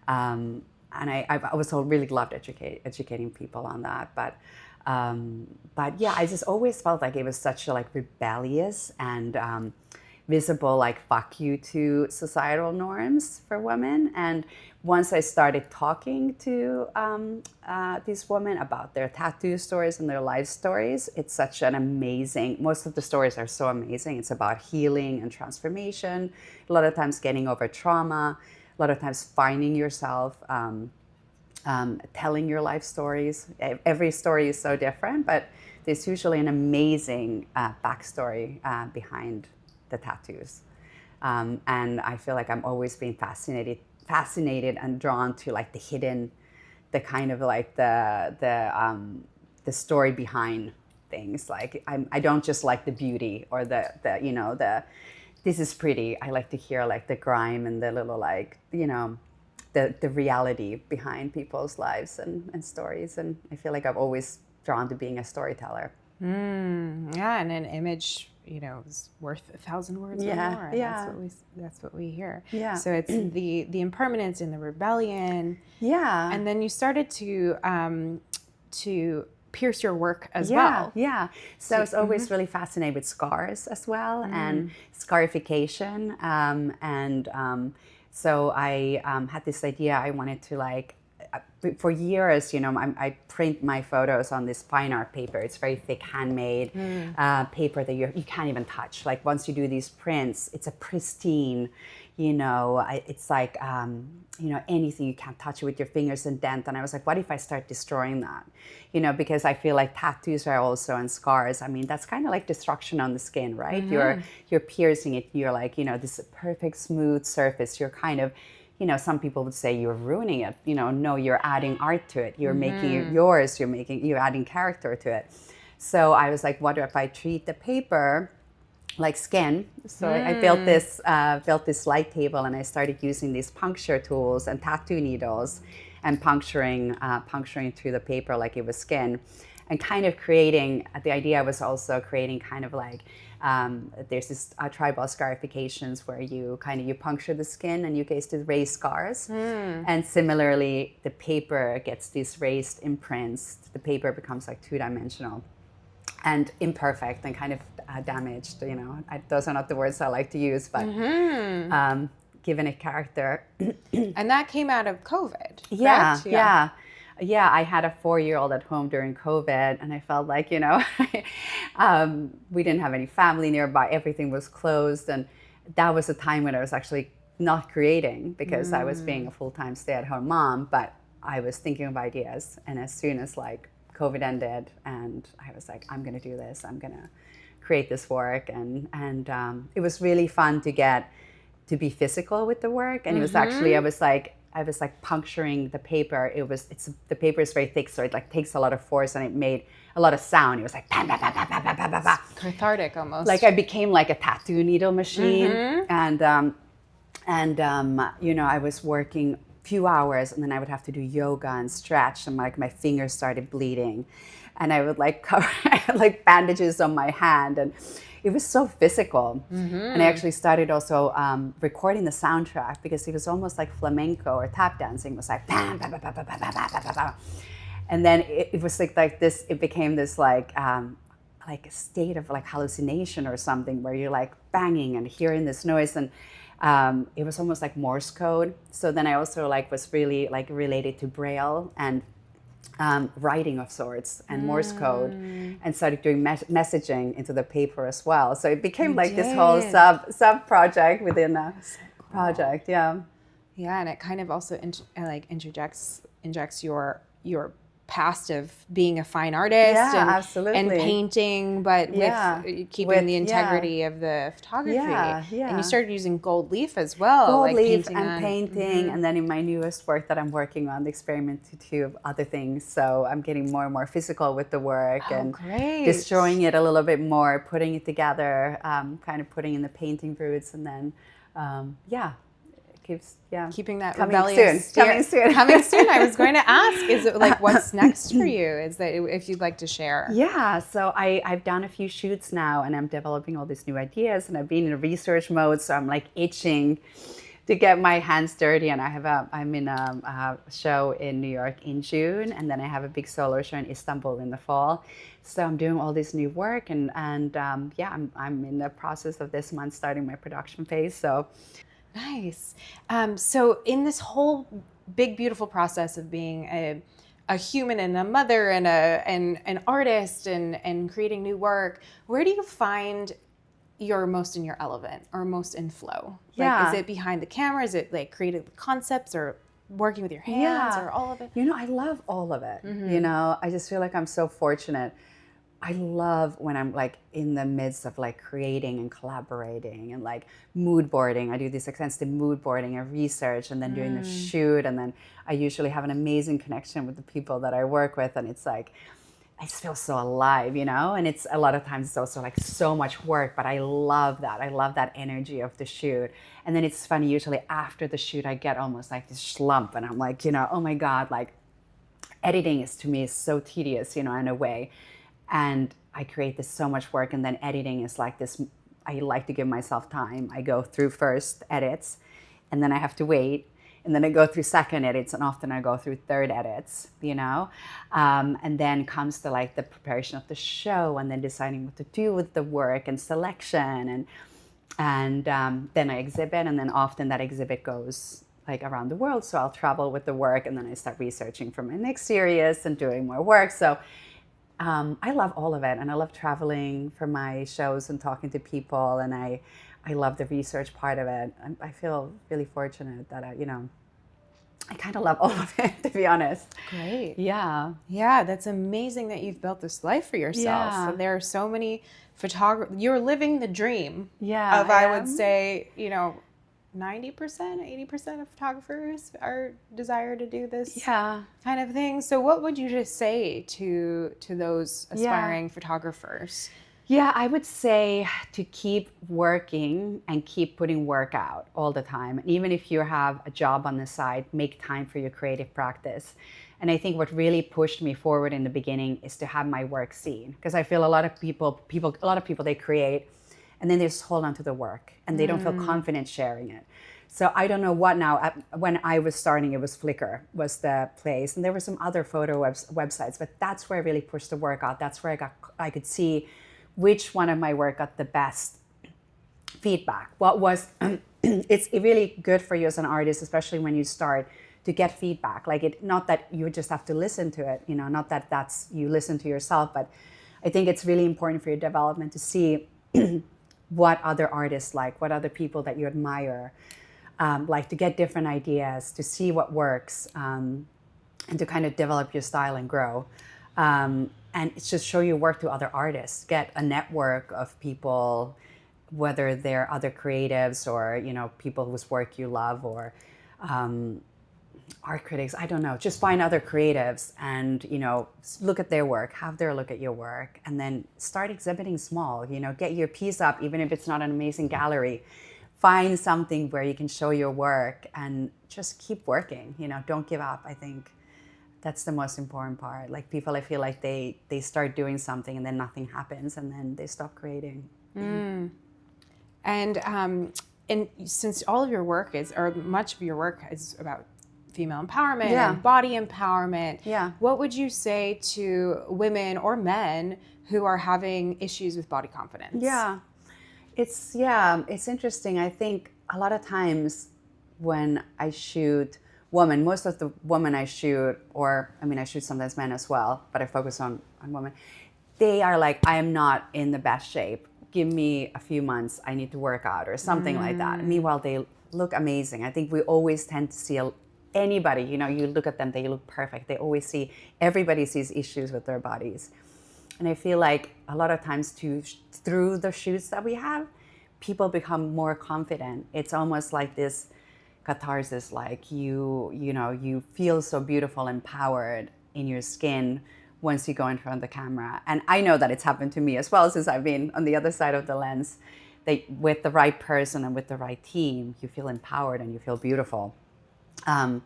And I was really loved educating people on that. But yeah, I just always felt like it was such a like rebellious and visible like fuck you to societal norms for women. And once I started talking to these women about their tattoo stories and their life stories, it's such an amazing, most of the stories are so amazing. It's about healing and transformation, a lot of times getting over trauma, a lot of times finding yourself, telling your life stories. Every story is so different, but there's usually an amazing backstory behind the tattoos. And I feel like I'm always being fascinated and drawn to like the hidden, the kind of like the story behind things. Like I don't just like the beauty or the you know, the this is pretty. I like to hear like the grime and the little like, you know, the reality behind people's lives and stories. And I feel like I've always drawn to being a storyteller. Yeah, and an image, you know, is worth 1,000 words or more. And that's what we hear. Yeah. So it's the impermanence and the rebellion. Yeah. And then you started to pierce your work as well. Yeah. So I was always really fascinated with scars as well and scarification. So I had this idea. I wanted to like, for years, you know, I print my photos on this fine art paper. It's very thick, handmade paper that you can't even touch. Like once you do these prints, it's a pristine, you know, it's like, you know, anything, you can't touch it with your fingers and dent. And I was like, what if I start destroying that? You know, because I feel like tattoos are also, and scars, I mean, that's kind of like destruction on the skin, right? You're piercing it. You're like, you know, this perfect smooth surface. You're kind of, you know, some people would say you're ruining it. You know, no, you're adding art to it. You're making it yours. You're adding character to it. So I was like, what if I treat the paper like skin? So I built this light table, and I started using these puncture tools and tattoo needles and puncturing through the paper like it was skin, and kind of creating, the idea was also creating kind of like, there's this tribal scarifications where you puncture the skin and you get these raised scars. And similarly, the paper gets these raised imprints. The paper becomes like two-dimensional and imperfect and kind of damaged, you know. Those are not the words I like to use, but given it character. And that came out of COVID, yeah, correct? Yeah, I had a 4-year-old at home during COVID, and I felt like, you know, we didn't have any family nearby. Everything was closed, and that was a time when I was actually not creating because I was being a full-time stay-at-home mom, but I was thinking of ideas. And as soon as like COVID ended, and I was like, I'm going to do this. I'm going to create this work, and it was really fun to be physical with the work. And it was actually, I was like puncturing the paper. The paper is very thick, so it like takes a lot of force, and it made a lot of sound. It was like bah, bah, bah, bah, bah, bah, bah, bah, bah. Cathartic almost. Like I became like a tattoo needle machine. And you know, I was working few hours, and then I would have to do yoga and stretch, and like my fingers started bleeding, and I would like cover like bandages on my hand, and it was so physical. And I actually started also recording the soundtrack because it was almost like flamenco or tap dancing. It was like bam, bam, bam, bam, bam, bam, bam, bam, bam. And then it was like this. It became this like a state of like hallucination or something where you're like banging and hearing this noise, and it was almost like Morse code. So then I also like was really like related to Braille and writing of sorts and Morse code, and started doing messaging into the paper as well. So it became this whole sub project within a project. Yeah, and it kind of also injects your past of being a fine artist Yeah, and absolutely. painting, but Yeah. with keeping the integrity of the photography. Yeah, yeah. And you started using gold leaf as well, Gold like leaf painting and on. painting, and then in my newest work that I'm working on, the experiment to of other things. So I'm getting more and more physical with the work and Great. destroying it a little bit more, putting it together, kind of putting in the painting roots, and then Keeping that coming rebellious soon. Coming soon. Coming soon. I was going to ask, is it like what's next for you? Is that if you'd like to share? Yeah, so I've done a few shoots now, and I'm developing all these new ideas, and I've been in research mode, so I'm like itching to get my hands dirty. And I'm in a show in New York in June, and then I have a big solo show in Istanbul in the fall. So I'm doing all this new work, and I'm in the process of this month starting my production phase. So. Nice. So in this whole big, beautiful process of being a human and a mother and an artist and creating new work, where do you find you're most in your element or most in flow? Like, is it behind the camera? Is it like creative concepts or working with your hands or all of it? I love all of it. I just feel like I'm so fortunate. I love when I'm like in the midst of like creating and collaborating and like mood boarding. I do this extensive mood boarding and research and then doing the shoot. And then I usually have an amazing connection with the people that I work with. And it's like, I just feel so alive, and it's a lot of times it's also like so much work, but I love that. I love that energy of the shoot. And then it's funny, usually after the shoot, I get almost like this slump and I'm like, oh my God, like editing is to me is so tedious, in a way. And I create this so much work, and then editing is like this. I like to give myself time. I go through first edits, and then I have to wait, and then I go through second edits, and often I go through third edits, and then comes to like the preparation of the show, and then deciding what to do with the work and selection, and then I exhibit, and then often that exhibit goes like around the world. So I'll travel with the work, and then I start researching for my next series and doing more work. So. I love all of it, and I love traveling for my shows and talking to people, and I love the research part of it. I feel really fortunate that I kind of love all of it, to be honest. Great. Yeah. Yeah, that's amazing that you've built this life for yourself. Yeah. There are so many photographers. You're living the dream. Yeah. Of, I would say, 90%, 80% of photographers desire to do this kind of thing. So what would you just say to those aspiring photographers? Yeah, I would say to keep working and keep putting work out all the time. And even if you have a job on the side, make time for your creative practice. And I think what really pushed me forward in the beginning is to have my work seen. Because I feel a lot of people, they create, and then they just hold on to the work and they don't feel confident sharing it. So I don't know what now. When I was starting, it was Flickr was the place, and there were some other photo websites, but that's where I really pushed the work out. That's where I could see which one of my work got the best feedback. What was it's really good for you as an artist, especially when you start, to get feedback. Like not that you just have to listen to it, not that that's you listen to yourself, but I think it's really important for your development to see what other artists like, what other people that you admire like, to get different ideas, to see what works, and to kind of develop your style and grow. And it's just show your work to other artists, get a network of people, whether they're other creatives or, people whose work you love, or art critics, I don't know, just find other creatives and, look at their work, have their look at your work, and then start exhibiting small, get your piece up, even if it's not an amazing gallery. Find something where you can show your work and just keep working, don't give up. I think that's the most important part. Like people, I feel like they start doing something and then nothing happens and then they stop creating. And since all of your work or much of your work is about female empowerment and body empowerment, what would you say to women or men who are having issues with body confidence? It's interesting. I think a lot of times when I shoot women, most of the women I shoot, I shoot sometimes men as well, but I focus on women, they are like, I am not in the best shape. Give me a few months, I need to work out or something like that. Meanwhile, they look amazing. I think we always tend to see anybody, you know, you look at them, they look perfect. They always see, everybody sees issues with their bodies. And I feel like a lot of times too, through the shoots that we have, people become more confident. It's almost like this catharsis, like you know, you feel so beautiful, empowered in your skin once you go in front of the camera. And I know that it's happened to me as well, since I've been on the other side of the lens. With the right person and with the right team, you feel empowered and you feel beautiful. I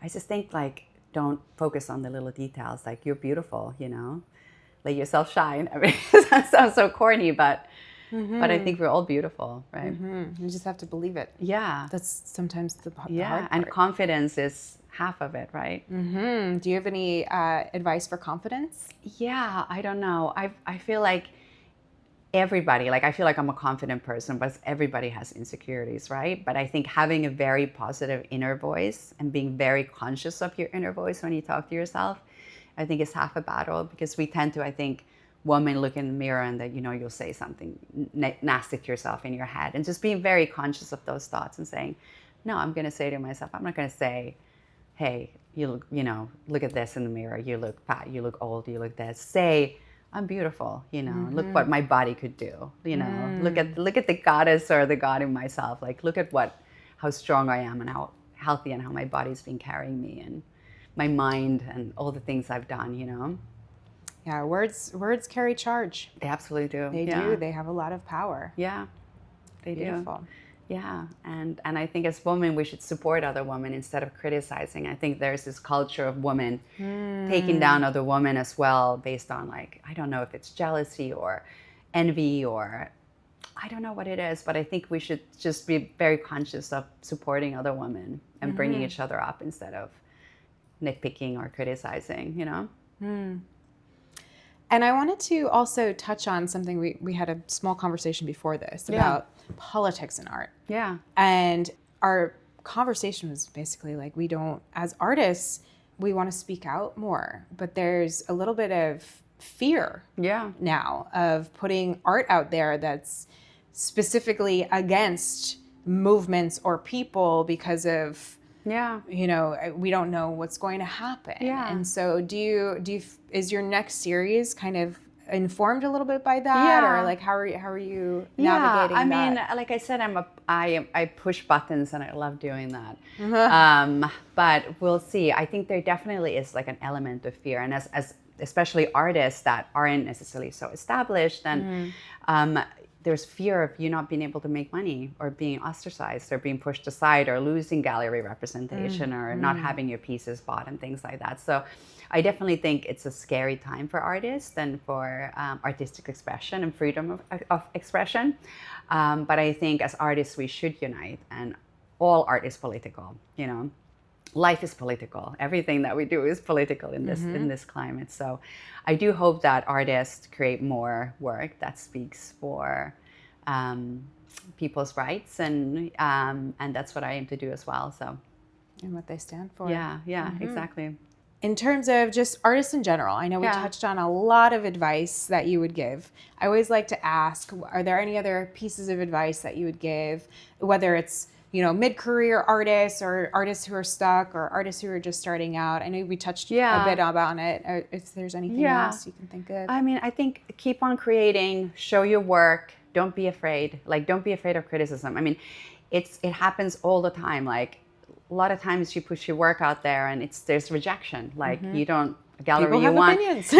just think, like, don't focus on the little details. Like, you're beautiful, you know, let yourself shine. I mean, it sounds so corny, but I think we're all beautiful, right? You just have to believe it. Yeah. That's sometimes the hard part. And confidence is half of it, right? Do you have any advice for confidence? Yeah, I don't know. I feel like everybody, like, I feel like I'm a confident person, but everybody has insecurities, right? But I think having a very positive inner voice and being very conscious of your inner voice when you talk to yourself, I think is half a battle, because we tend to, I think, women look in the mirror and that, you know, you'll say something nasty to yourself in your head, and just being very conscious of those thoughts and saying, no, I'm going to say to myself, I'm not going to say, hey, you look, you know, look at this in the mirror, you look fat, you look old, you look this. Say, I'm beautiful, you know, look what my body could do, you know, look at the goddess or the god in myself, like, look at how strong I am and how healthy and how my body's been carrying me, and my mind and all the things I've done, you know. Yeah, words carry charge. They absolutely do. They do. They have a lot of power. Yeah, they Beautiful. do. Yeah, and I think as women, we should support other women instead of criticizing. I think there's this culture of women taking down other women as well, based on, like, I don't know if it's jealousy or envy, or I don't know what it is, but I think we should just be very conscious of supporting other women and bringing each other up instead of nitpicking or criticizing, you know? And I wanted to also touch on something we had a small conversation before this about politics in art. Yeah. And our conversation was basically like, we don't, as artists, we want to speak out more, but there's a little bit of fear now of putting art out there that's specifically against movements or people because of, you know, we don't know what's going to happen. And so is your next series kind of informed a little bit by that, or like how are you navigating that? I mean, like I said, I push buttons and I love doing that. But we'll see. I think there definitely is, like, an element of fear, and as especially artists that aren't necessarily so established, and there's fear of you not being able to make money, or being ostracized, or being pushed aside, or losing gallery representation, or not having your pieces bought, and things like that. So I definitely think it's a scary time for artists and for artistic expression and freedom of expression. But I think as artists, we should unite, and all art is political, you know. Life is political. Everything that we do is political in this climate. So I do hope that artists create more work that speaks for people's rights, and that's what I aim to do as well. So, and what they stand for. Yeah, exactly. In terms of just artists in general, I know we touched on a lot of advice that you would give. I always like to ask, are there any other pieces of advice that you would give, whether it's, you know, mid-career artists, or artists who are stuck, or artists who are just starting out? I know we touched a bit about it. If there's anything else you can think of. I mean, I think keep on creating, show your work. Don't be afraid. Like, don't be afraid of criticism. I mean, it happens all the time. Like, a lot of times you push your work out there and there's rejection. Like, you don't, a gallery People you have want. Opinions.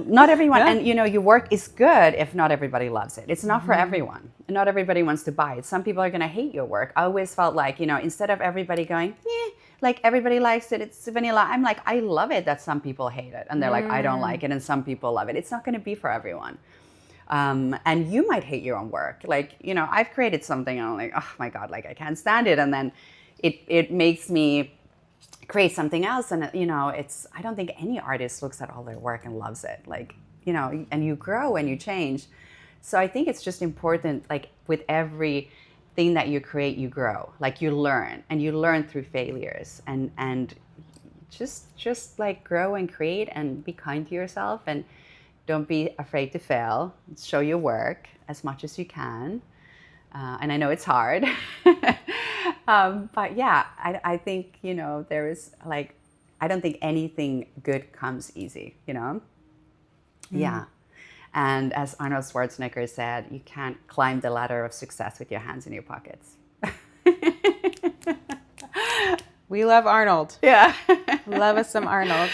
Not everyone. And, you know, your work is good if not everybody loves it. It's not for everyone. Not everybody wants to buy it. Some people are going to hate your work. I always felt like, you know, instead of everybody going, like, everybody likes it, it's vanilla, I'm like, I love it that some people hate it. And they're like, I don't like it. And some people love it. It's not going to be for everyone. And you might hate your own work. Like, you know, I've created something and I'm like, oh my God, like, I can't stand it. And then it makes me create something else. And, you know, I don't think any artist looks at all their work and loves it. Like, you know, and you grow and you change. So I think it's just important, like, with everything that you create, you grow. Like, you learn, and you learn through failures, and just like grow and create and be kind to yourself, and don't be afraid to fail. Show your work as much as you can. And I know it's hard. But yeah, I think, you know, there is like, I don't think anything good comes easy, you know? Yeah. And as Arnold Schwarzenegger said, you can't climb the ladder of success with your hands in your pockets. We love Arnold. Yeah. Love us some Arnold.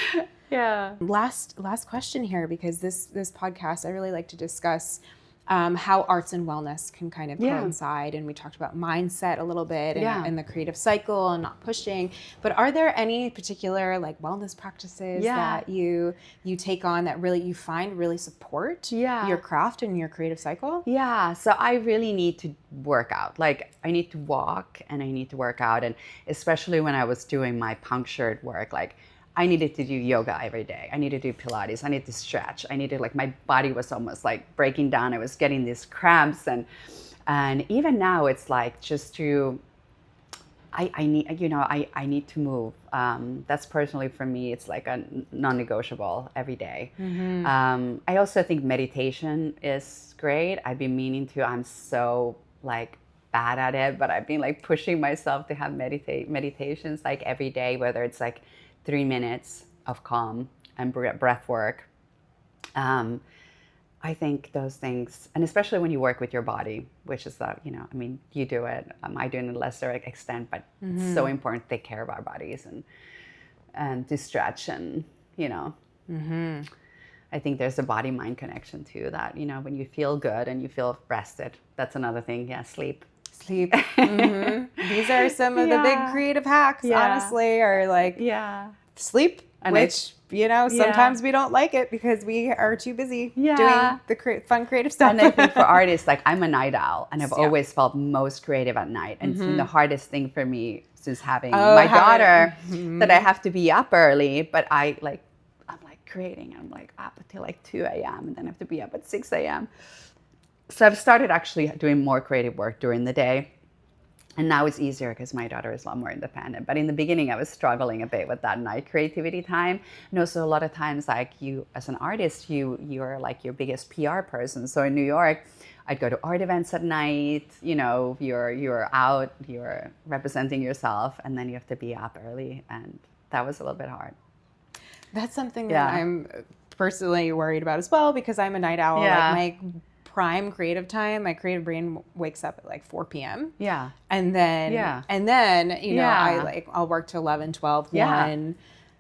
Yeah. Last question here, because this podcast, I really like to discuss how arts and wellness can kind of coincide. And we talked about mindset a little bit and the creative cycle and not pushing. But are there any particular like wellness practices that you take on that really you find really support your craft and your creative cycle? Yeah, so I really need to work out. Like I need to walk and I need to work out. And especially when I was doing my punctured work, like I needed to do yoga every day. I needed to do Pilates. I needed to stretch. I needed, like, my body was almost like breaking down. I was getting these cramps. And even now it's like just to, I need, you know, I need to move. That's personally for me, it's like a non-negotiable every day. I also think meditation is great. I've been meaning to, I'm so like bad at it, but I've been like pushing myself to have meditations like every day, whether it's like 3 minutes of calm and breath work. I think those things, and especially when you work with your body, which is that, you know, I mean, you do it, I do it in a lesser extent, but it's so important to take care of our bodies and to stretch and, you know. I think there's a body-mind connection too, that, you know, when you feel good and you feel rested, that's another thing. Yeah, sleep. These are some of the big creative hacks, honestly, are like sleep, and which, you know, sometimes we don't like it because we are too busy doing the fun creative stuff. And I think for artists, like I'm a night owl and I've always felt most creative at night. And it's been the hardest thing for me since having my daughter that I have to be up early, but I'm like creating, I'm like up until like 2 a.m. and then I have to be up at 6 a.m. So I've started actually doing more creative work during the day. And now it's easier because my daughter is a lot more independent. But in the beginning, I was struggling a bit with that night creativity time. And also a lot of times, like you, as an artist, you're like your biggest PR person. So in New York, I'd go to art events at night. You know, you're out, you're representing yourself, and then you have to be up early. And that was a little bit hard. That's something that I'm personally worried about as well, because I'm a night owl. Like my prime creative time, my creative brain wakes up at like 4 p.m. And then, you know, I'll work till 11, 12, 1.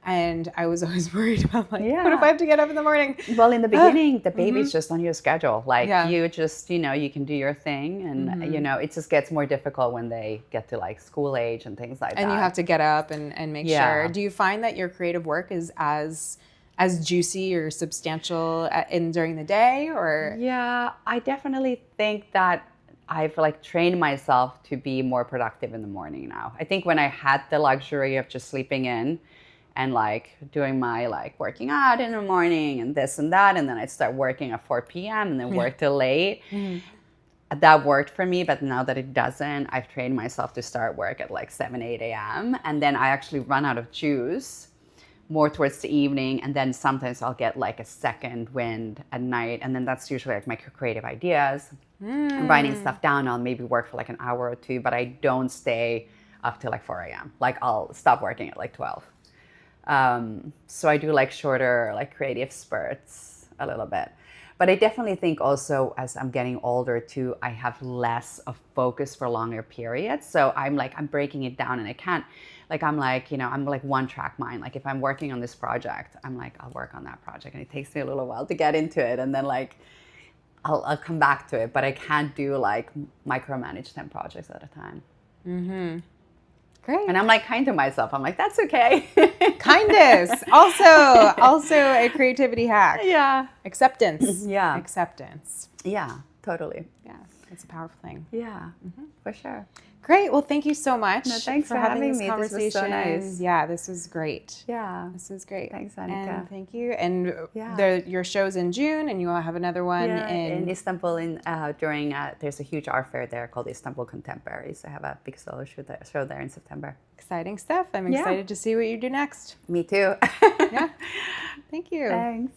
And I was always worried about like, what if I have to get up in the morning? Well, in the beginning, the baby's just on your schedule. Like you just, you know, you can do your thing. And, you know, it just gets more difficult when they get to like school age and things like that. And you have to get up and make sure. Do you find that your creative work is as juicy or substantial during the day, or? Yeah, I definitely think that I've like trained myself to be more productive in the morning now. I think when I had the luxury of just sleeping in and like doing my like working out in the morning and this and that, and then I'd start working at 4 p.m. and then work till late. That worked for me, but now that it doesn't, I've trained myself to start work at like 7, 8 a.m. And then I actually run out of juice more towards the evening, and then sometimes I'll get like a second wind at night, and then that's usually like my creative ideas. I'm writing stuff down. I'll maybe work for like an hour or two, but I don't stay up till like 4 a.m. Like I'll stop working at like 12. So I do like shorter like creative spurts a little bit. But I definitely think also as I'm getting older too, I have less of focus for longer periods. So I'm breaking it down, and I can't, like, I'm like, you know, I'm like one track mind. Like if I'm working on this project, I'm like, I'll work on that project, and it takes me a little while to get into it. And then like, I'll come back to it, but I can't do like micromanage 10 projects at a time. Great. And I'm like kind to myself. I'm like, that's okay. Kindness. Also a creativity hack. Yeah. Acceptance. Yeah. Acceptance. Yeah, totally. Yeah. It's a powerful thing. Yeah, for sure. Great. Well, thank you so much. No, thanks for having me. Conversation. This was so nice. Yeah, this was great. Yeah. This was great. Thanks, Annika. And thank you. And your show's in June, and you will have another one in Istanbul. During there's a huge art fair there called Istanbul Contemporaries. I have a big solo show there in September. Exciting stuff. I'm excited to see what you do next. Me too. Yeah. Thank you. Thanks.